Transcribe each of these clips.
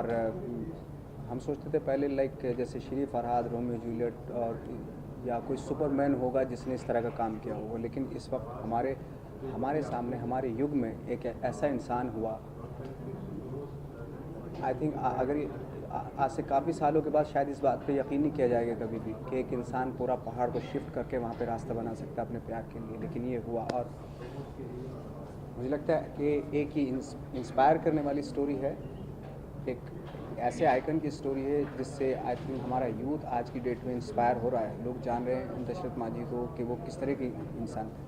और हम सोचते थे पहले लाइक जैसे श्री फरहाद, रोमियो जूलियट और या कोई सुपरमैन होगा जिसने इस तरह का काम किया होगा, लेकिन इस वक्त हमारे हमारे सामने हमारे युग में एक ऐसा इंसान हुआ। आई थिंक अगर आज से काफ़ी सालों के बाद शायद इस बात पे यकीन नहीं किया जाएगा कभी भी कि एक इंसान पूरा पहाड़ को शिफ्ट करके वहाँ पे रास्ता बना सकता है अपने प्यार के लिए, लेकिन ये हुआ। और मुझे लगता है कि एक ही इंस्पायर करने वाली स्टोरी है, एक ऐसे आइकन की स्टोरी है जिससे आई थिंक हमारा यूथ आज की डेट में इंस्पायर हो रहा है। लोग जान रहे हैं दशरथ मांझी को कि वो किस तरह की इंसान थे।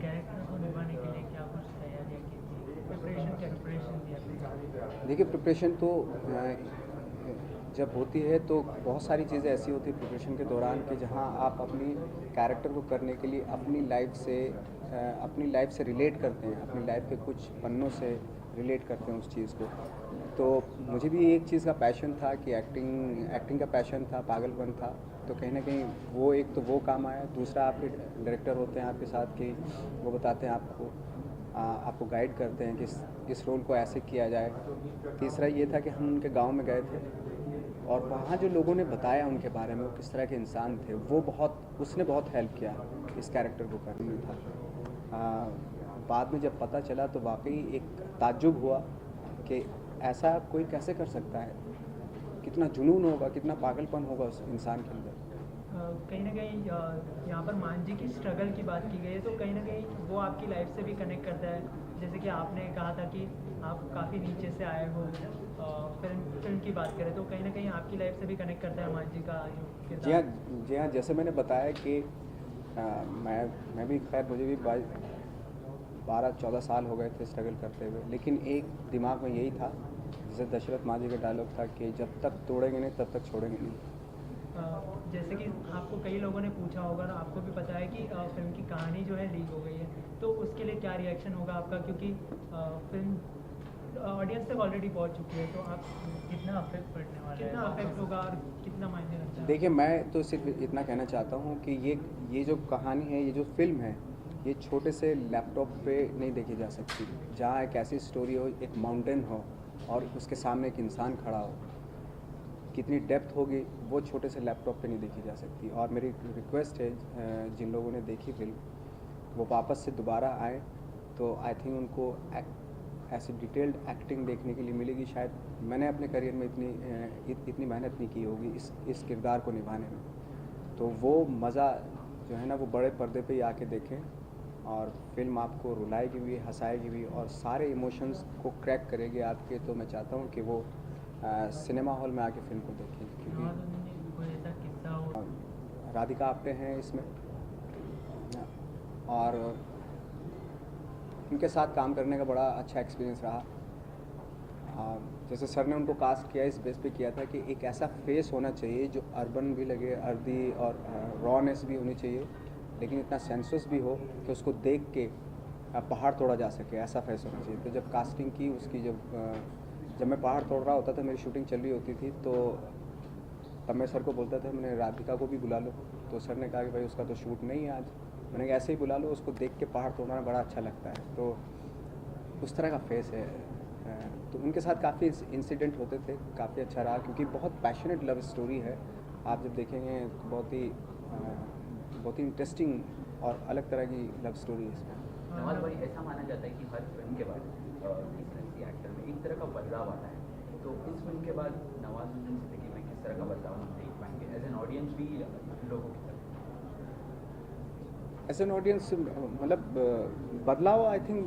कैरेक्टर को निभाने के लिए क्या कुछ तैयारियाँ की थी, प्रिपरेशन थी आपकी? देखिए प्रिपरेशन तो जब होती है तो बहुत सारी चीज़ें ऐसी होती है प्रिपरेशन के दौरान कि जहाँ आप अपनी कैरेक्टर को करने के लिए अपनी लाइफ से रिलेट करते हैं, अपनी लाइफ के कुछ पन्नों से रिलेट करते हैं उस चीज़ को। तो मुझे भी एक चीज़ का पैशन था कि एक्टिंग का पैशन था, पागलपन था। तो कहीं ना कहीं वो एक तो वो काम आया, दूसरा आपके डायरेक्टर होते हैं आपके साथ कि वो बताते हैं आपको गाइड करते हैं कि इस रोल को ऐसे किया जाए। तीसरा ये था कि हम उनके गांव में गए थे और वहाँ जो लोगों ने बताया उनके बारे में, वो किस तरह के इंसान थे, उसने बहुत हेल्प किया इस कैरेक्टर को करने में था। बाद में जब पता चला तो वाकई एक ताज्जुब हुआ कि ऐसा कोई कैसे कर सकता है, कितना जुनून होगा, कितना पागलपन होगा उस इंसान के अंदर। कहीं ना कहीं यहाँ पर मांझी की स्ट्रगल की बात की गई है, तो कहीं ना कहीं वो आपकी लाइफ से भी कनेक्ट करता है। जैसे कि आपने कहा था कि आप काफ़ी नीचे से आए हो, फिल्म की बात करें तो कहीं ना कहीं आपकी लाइफ से भी कनेक्ट करता है मांझी का जी हाँ, किरदार। जी हाँ, जैसे मैंने बताया कि मैं भी खैर मुझे भी 12-14 साल हो गए थे स्ट्रगल करते हुए, लेकिन एक दिमाग में यही था, जैसे दशरथ मांझी का डायलॉग था कि जब तक तोड़ेंगे नहीं तब तक छोड़ेंगे नहीं। जैसे कि आपको कई लोगों ने पूछा होगा और आपको भी पता है कि फिल्म की कहानी जो है लीक हो गई है, तो उसके लिए क्या रिएक्शन होगा आपका? क्योंकि फिल्म ऑडियंस तक ऑलरेडी पहुंच चुकी है, तो आप कितना अफेक्ट पड़ने वाला है, कितना अफेक्ट होगा और कितना मायने रखता है? देखिए मैं तो सिर्फ इतना कहना चाहता हूँ कि ये जो कहानी है, ये जो फिल्म है, ये छोटे से लैपटॉप पे नहीं देखी जा सकती। जहाँ एक ऐसी स्टोरी हो, एक माउंटेन हो और उसके सामने एक इंसान खड़ा हो, कितनी डेप्थ होगी वो छोटे से लैपटॉप पे नहीं देखी जा सकती। और मेरी रिक्वेस्ट है जिन लोगों ने देखी फिल्म, वो वापस से दोबारा आए तो आई थिंक उनको ऐसी डिटेल्ड एक्टिंग देखने के लिए मिलेगी। शायद मैंने अपने करियर में इतनी मेहनत नहीं की होगी इस किरदार को निभाने में। तो वो मज़ा जो है ना, वो बड़े पर्दे पे ही आके देखें और फिल्म आपको रुलाएगी भी, हंसाएगी भी और सारे इमोशंस को क्रैक करेगी आपके। तो मैं चाहता हूँ कि वो सिनेमा हॉल में आके फिल्म को देखें, क्योंकि कोई ऐसा किस्सा हो? राधिका आप्टे हैं इसमें और उनके साथ काम करने का बड़ा अच्छा एक्सपीरियंस रहा। जैसे सर ने उनको कास्ट किया, इस बेस पे किया था कि एक ऐसा फेस होना चाहिए जो अर्बन भी लगे, अर्दी और रॉनेस भी होनी चाहिए, लेकिन इतना सेंसस भी हो कि उसको देख के पहाड़ तोड़ा जा सके, ऐसा फेस होना चाहिए। तो जब कास्टिंग की उसकी, जब मैं पहाड़ तोड़ रहा होता था, मेरी शूटिंग चल रही होती थी, तो तब मैं सर को बोलता था मैंने राधिका को भी बुला लो। तो सर ने कहा कि भाई उसका तो शूट नहीं है आज। मैंने कहा ऐसे ही बुला लो, उसको देख के पहाड़ तोड़ना बड़ा अच्छा लगता है। तो उस तरह का फेस है। तो उनके साथ काफ़ी इंसिडेंट होते थे, काफ़ी अच्छा रहा क्योंकि बहुत पैशनेट लव स्टोरी है। आप जब देखेंगे तो बहुत ही इंटरेस्टिंग और अलग तरह की लव स्टोरी है इसमें। नवाज भाई, ऐसा माना जाता है कि हर फिल्म के बाद किसी एक्टर में एक तरह का बदलाव आता है, तो इस फिल्म के बाद नवाज की जिंदगी में किस तरह का बदलाव हम देख पाएंगे एज एन ऑडियंस भी लोगों की तरफ? एज एन ऑडियंस मतलब बदलाव आई थिंक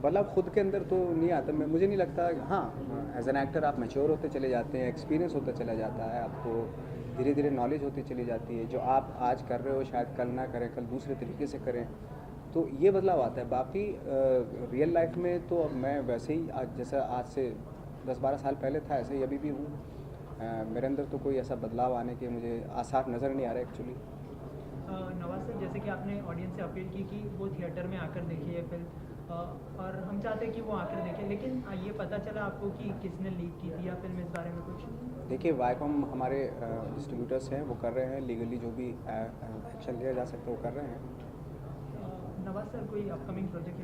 बदलाव खुद के अंदर तो नहीं आता। मुझे नहीं लगता। हाँ, एज एन एक्टर आप मैच्योर होते चले जाते हैं, एक्सपीरियंस होता चला जाता है, आपको धीरे धीरे नॉलेज होती चली जाती है। जो आप आज कर रहे हो शायद कल ना करें, कल दूसरे तरीके से करें, तो ये बदलाव आता है। बाकी रियल लाइफ में तो अब मैं वैसे ही जैसा आज से 10-12 साल पहले था ऐसे ही अभी भी हूँ। मेरे अंदर तो कोई ऐसा बदलाव आने के मुझे आसार नज़र नहीं आ रहा एक्चुअली। नवाज सर, जैसे कि आपने ऑडियंस से अपील की कि वो थिएटर में आकर देखिए फिल्म, और हम चाहते हैं कि वो आकर देखें, लेकिन ये पता चला आपको कि किसने लीक की थी या फिल्म, इस बारे में कुछ? देखिए वाईकॉम हमारे डिस्ट्रीब्यूटर्स हैं, वो कर रहे हैं लीगली जो भी एक्शन लिया जा सकता है वो कर रहे हैं। नवाज सर, कोई अपकमिंग प्रोजेक्ट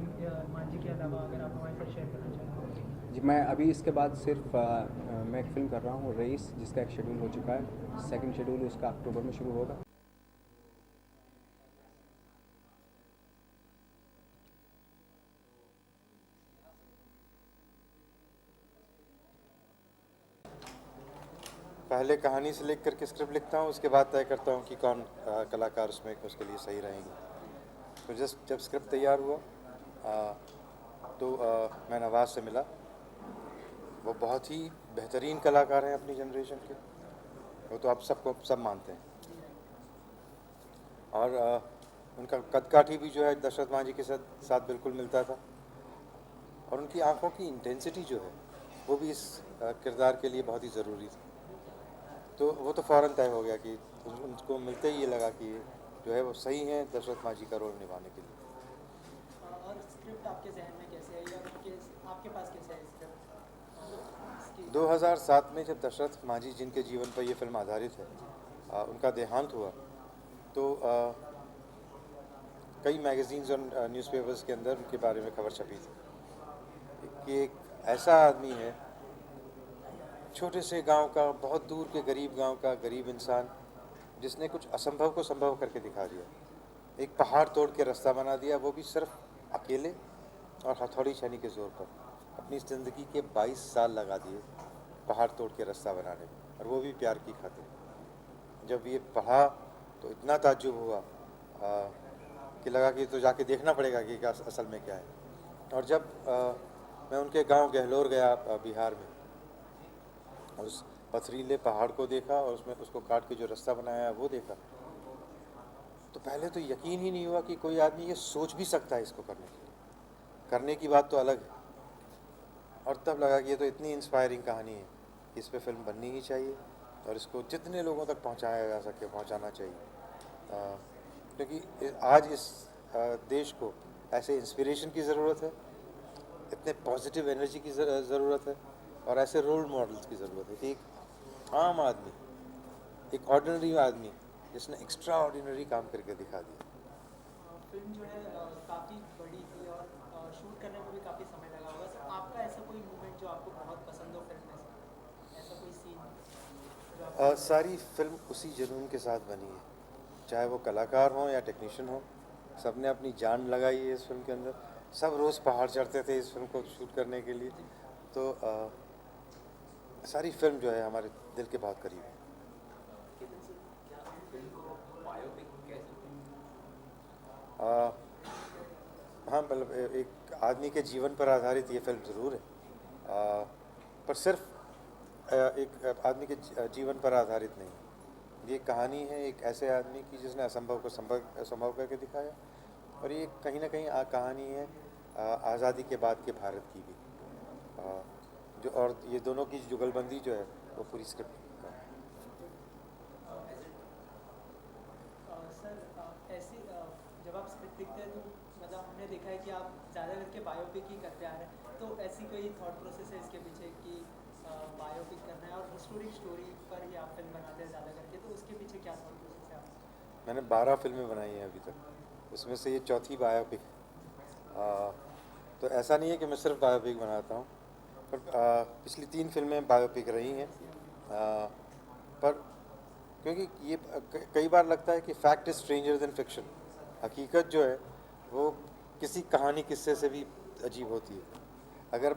मांझी के अलावा अगर आप हमारे साथ शेयर करना चाहें? जी मैं अभी इसके बाद सिर्फ मैं एक फ़िल्म कर रहा हूँ रईस, जिसका एक शेड्यूल हो चुका है। सेकंड शेड्यूल उसका अक्टूबर में शुरू होगा। पहले कहानी से लिख करके स्क्रिप्ट लिखता हूँ, उसके बाद तय करता हूँ कि कौन कलाकार उसमें उसके लिए सही रहेंगे। तो जब स्क्रिप्ट तैयार हुआ मैं नवाज़ से मिला। वो बहुत ही बेहतरीन कलाकार हैं अपनी जनरेशन के, वो तो आप सबको सब मानते हैं। और उनका कदकाठी भी जो है दशरथ मांझी के साथ बिल्कुल मिलता था, और उनकी आंखों की इंटेंसिटी जो है वो भी इस किरदार के लिए बहुत ही ज़रूरी थी। तो वो तो फ़ौरन तय हो गया कि उनको मिलते ही ये लगा कि जो है वो सही है दशरथ मांझी का रोल निभाने के लिए। और स्क्रिप्ट आपके जहन में कैसे है या आपके पास कैसे है स्क्रिप्ट? 2007 में जब दशरथ मांझी जिनके जीवन पर ये फिल्म आधारित है उनका देहांत हुआ, तो कई मैगज़ीन्स और न्यूज़पेपर्स के अंदर उनके बारे में खबर छपी थी कि एक ऐसा आदमी है, छोटे से गांव का, बहुत दूर के गरीब गांव का गरीब इंसान, जिसने कुछ असंभव को संभव करके दिखा दिया। एक पहाड़ तोड़ के रास्ता बना दिया, वो भी सिर्फ अकेले और हथौड़ी छनी के ज़ोर पर। अपनी ज़िंदगी के 22 साल लगा दिए पहाड़ तोड़ के रास्ता बनाने में, और वो भी प्यार की खातिर। जब ये पढ़ा तो इतना ताज्जुब हुआ कि लगा कि तो जाके देखना पड़ेगा कि क्या असल में क्या है। और जब मैं उनके गांव गहलोर गया बिहार में, और उस पथरीले पहाड़ को देखा और उसमें उसको काट के जो रास्ता बनाया है वो देखा, तो पहले तो यकीन ही नहीं हुआ कि कोई आदमी ये सोच भी सकता है इसको करने के लिए। करने की बात तो अलग है, और तब लगा कि ये तो इतनी इंस्पायरिंग कहानी है, इस पे फिल्म बननी ही चाहिए और इसको जितने लोगों तक पहुंचाया जा सके पहुंचाना चाहिए। क्योंकि आज इस देश को ऐसे इंस्पिरेशन की ज़रूरत है, इतने पॉजिटिव एनर्जी की ज़रूरत है, और ऐसे रोल मॉडल्स की ज़रूरत है कि एक आम आदमी, एक ऑर्डिनरी आदमी जिसने एक्स्ट्रा ऑर्डिनरी काम करके दिखा दिया। फिल्म जो है काफ़ी बड़ी थी और शूट करने में भी काफ़ी समय लगा होगा। सर आपका ऐसा कोई मूवमेंट जो आपको बहुत पसंद हो फिल्म में से, ऐसा कोई सीन? सारी फिल्म उसी जुनून के साथ बनी है, चाहे वो कलाकार हों या टेक्नीशियन हों, सब ने अपनी जान लगाई है इस फिल्म के अंदर। सब रोज़ पहाड़ चढ़ते थे इस फिल्म को शूट करने के लिए। तो सारी फिल्म जो है हमारे दिल के बहुत करीब है। हाँ, मतलब एक आदमी के जीवन पर आधारित ये फिल्म ज़रूर है, पर सिर्फ एक आदमी के जीवन पर आधारित नहीं। ये कहानी है एक ऐसे आदमी की जिसने असंभव को संभव करके दिखाया, और ये कहीं ना कहीं कहानी है आज़ादी के बाद के भारत की भी, जो और ये दोनों की जुगलबंदी जो है वो पूरी स्क्रिप्ट। सर ऐसी जब आप स्क्रिप्ट लिखते हैं तो मतलब हमने देखा है कि आप ज़्यादा करके बायोपिक ही करते आ रहे हैं, तो ऐसी कोई थॉट प्रोसेस है इसके पीछे कि बायोपिक करना है और हिस्टोरिक स्टोरी पर ही आप फिल्म बनाते हैं ज़्यादा करके, तो उसके पीछे क्या थॉट प्रोसेस है आपका? मैंने 12 फिल्में बनाई हैं अभी तक, उसमें से ये चौथी बायोपिक है। तो ऐसा नहीं है कि मैं सिर्फ बायोपिक बनाता हूँ, पर पिछली 3 फिल्में बायोपिक रही हैं। पर क्योंकि ये कई बार लगता है कि fact is stranger then fiction. हकीकत जो है वो किसी कहानी किस्से से भी अजीब होती है। अगर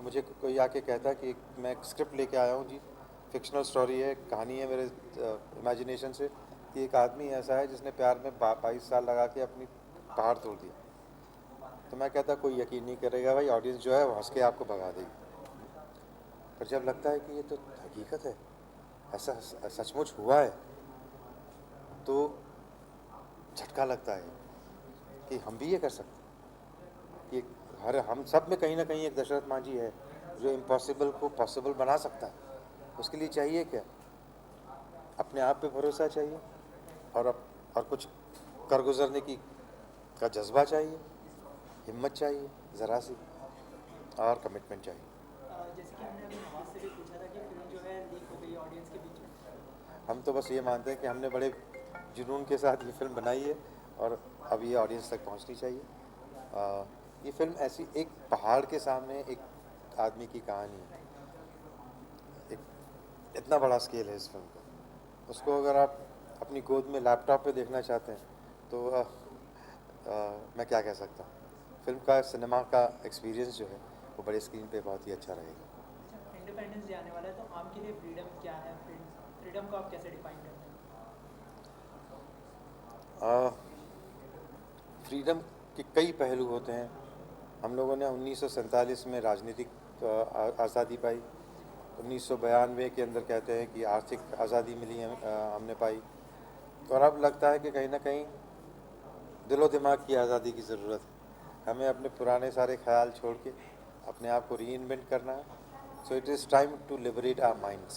मुझे कोई आके कहता है कि मैं एक स्क्रिप्ट लेके आया हूँ जी, फिक्शनल स्टोरी है, कहानी है मेरे इमेजिनेशन से, कि एक आदमी ऐसा है जिसने प्यार में 22 साल लगा के अपनी पहाड़ तोड़ दिया, तो मैं कहता कोई यकीन नहीं करेगा भाई, ऑडियंस जो है वो हंस के आपको भगा देगी। पर जब लगता है कि ये तो हकीकत है, ऐसा सचमुच हुआ है, तो झटका लगता है कि हम भी ये कर सकते हैं। कि हम सब में कहीं ना कहीं एक दशरथ मांझी है जो इम्पॉसिबल को पॉसिबल बना सकता है। उसके लिए चाहिए क्या? अपने आप पे भरोसा चाहिए, और कुछ कर गुजरने का जज्बा चाहिए, हिम्मत चाहिए ज़रा सी, और कमिटमेंट चाहिए। जैसे कि हमने अभी नवाज से भी पूछा था कि फिल्म जो है लीक हो गई ऑडियंस के बीच में, हम तो बस ये मानते हैं कि हमने बड़े जुनून के साथ ये फिल्म बनाई है, और अब ये ऑडियंस तक पहुंचनी चाहिए। ये फिल्म ऐसी एक पहाड़ के सामने एक आदमी की कहानी है। एक इतना बड़ा स्केल है इस फिल्म का, उसको अगर आप अपनी गोद में लैपटॉप पे देखना चाहते हैं तो मैं क्या कह सकता हूँ, फिल्म का सिनेमा का एक्सपीरियंस जो है वो बड़े स्क्रीन पे बहुत ही अच्छा रहेगा। अच्छा, इंडिपेंडेंस डे आने वाला है, तो आपके लिए फ्रीडम क्या है? फ्रीडम को आप कैसे डिफाइन करते हैं? फ्रीडम के कई पहलू होते हैं। हम लोगों ने 1947 में राजनीतिक आज़ादी पाई, 1992 के अंदर कहते हैं कि आर्थिक आज़ादी मिली हमने पाई, तो अब लगता है कि कहीं ना कहीं दिलो दिमाग की आज़ादी की ज़रूरत है। हमें अपने पुराने सारे ख्याल छोड़ के अपने आप को री इन्वेंट करना है। So it is time to liberate our minds.